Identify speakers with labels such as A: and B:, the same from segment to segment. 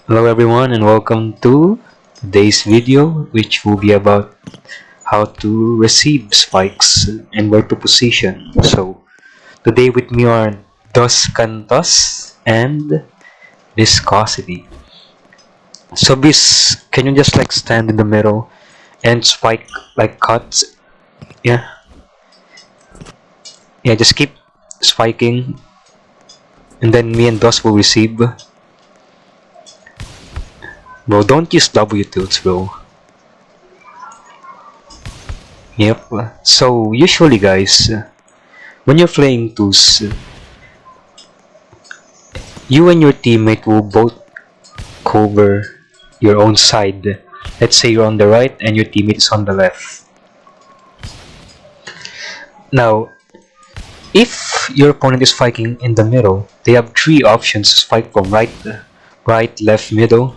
A: Hello everyone and welcome to today's video, which will be about how to receive spikes and where to position. So today with me are Dos Cantos and Viscosity. So Bis, can you just like stand in the middle and spike like cuts? Yeah, yeah, just keep spiking and then me and Dos will receive. Bro, don't use W tilts, bro. Yep. So usually guys, when you're playing twos, you and your teammate will both cover your own side. Let's say you're on the right and your teammate is on the left. Now, if your opponent is fighting in the middle, they have three options to fight from: right, left, middle.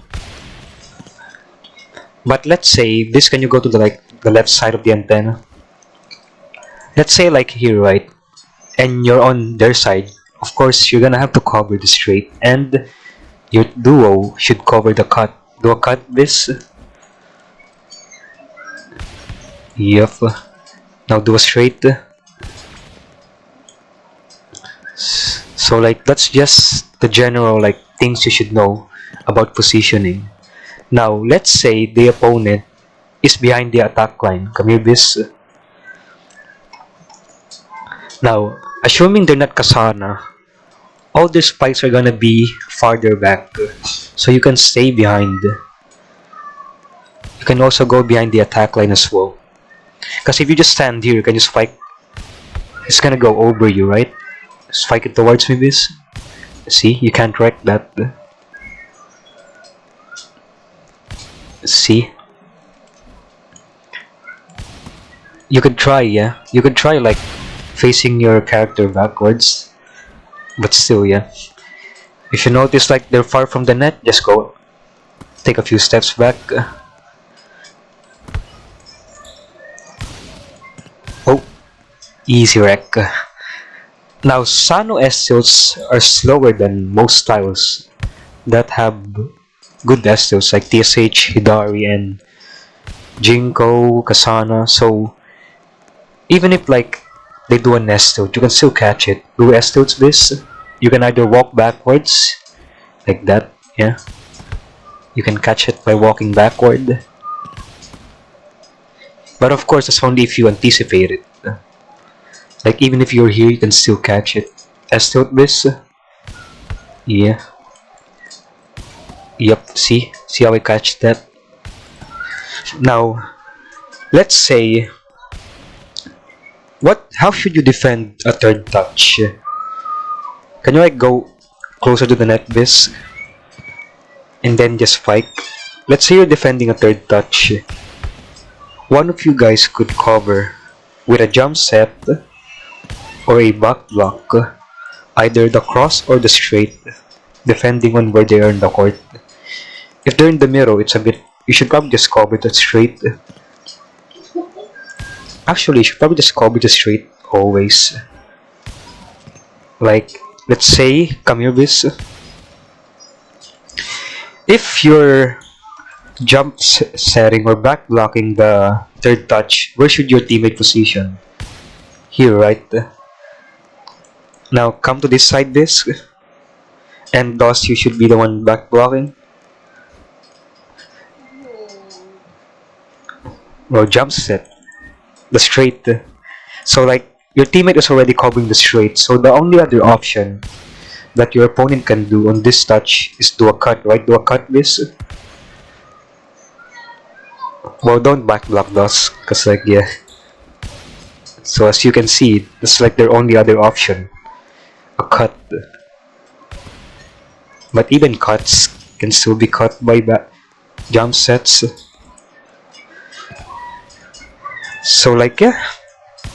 A: But let's say this, can you go to the left side of the antenna? Let's say like here, right, and you're on their side. Of course, you're gonna have to cover the straight, and your duo should cover the cut. Do a cut this. Yep. Now do a straight. So like that's just the general like things you should know about positioning. Now let's say the opponent is behind the attack line. Come here, bis. Now, assuming they're not Kasana, all their spikes are gonna be farther back. So you can stay behind. You can also go behind the attack line as well. Because if you just stand here, you can just spike. It's gonna go over you, right? Spike it towards me, bis. See, you can't wreck that. See, you could try, yeah. You could try like facing your character backwards, but still, yeah. If you notice like they're far from the net, just go take a few steps back. Oh, easy wreck. Now, Sano S-tilts are slower than most styles that have good S-tilts like TSH, Hidari, and Jinko, Kasana. So even if like they do an S-tilt, you can still catch it. Do S-tilts this, you can either walk backwards like that, yeah. You can catch it by walking backward. But of course, that's only if you anticipate it. Like even if you're here, you can still catch it. S-tilt this, yeah. Yep, see how I catch that. Now, let's say, how should you defend a third touch? Can you like go closer to the net this and then just spike? Let's say you're defending a third touch. One of you guys could cover with a jump set or a back block, either the cross or the straight, depending on where they are in the court. If they're in the middle, it's a bit. You should probably just cover the straight. Actually, you should probably just cover the straight always. Like, let's say, come here, bis. If you're jump setting or back blocking the third touch, where should your teammate position? Here, right? Now come to this side disc, and thus you should be the one back blocking. Or jump set the straight. So like your teammate is already covering the straight, so the only other option that your opponent can do on this touch is do a cut, right? Do a cut this. Well, don't back block those, cause like yeah. So as you can see, it's like their only other option, a cut. But even cuts can still be cut by jump sets. So like yeah,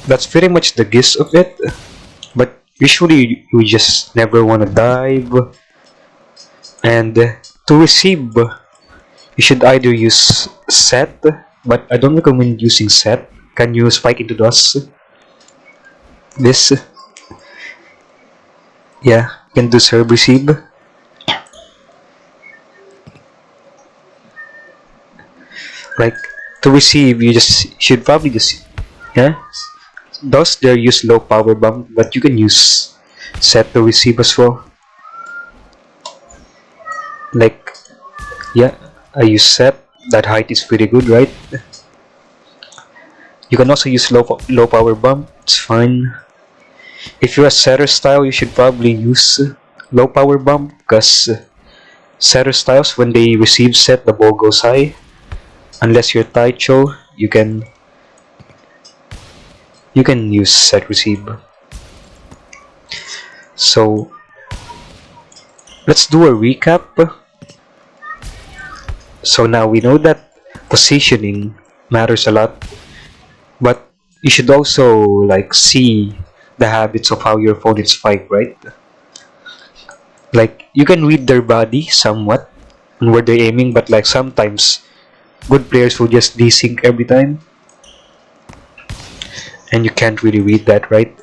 A: that's pretty much the gist of it. But usually you just never wanna dive. And to receive, you should either use set, but I don't recommend using set. Can you spike into this? This, yeah, you can do serve receive. Like to receive, you just should probably just yeah. Those there use low power bump, but you can use set to receive as well. Like yeah, I use set. That height is pretty good, right? You can also use low power bump. It's fine. If you're a setter style, you should probably use low power bump because setter styles when they receive set, the ball goes high. Unless you're Taicho, you can use set receive. So let's do a recap. So now we know that positioning matters a lot, but you should also like see the habits of how your opponents fight, right? Like you can read their body somewhat and where they're aiming, but like sometimes good players will just desync every time, and you can't really read that, right?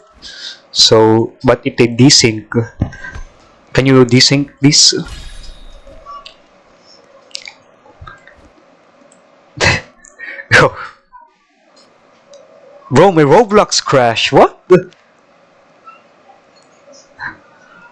A: So, but if they desync, can you desync this? Oh, bro, my Roblox crash. What?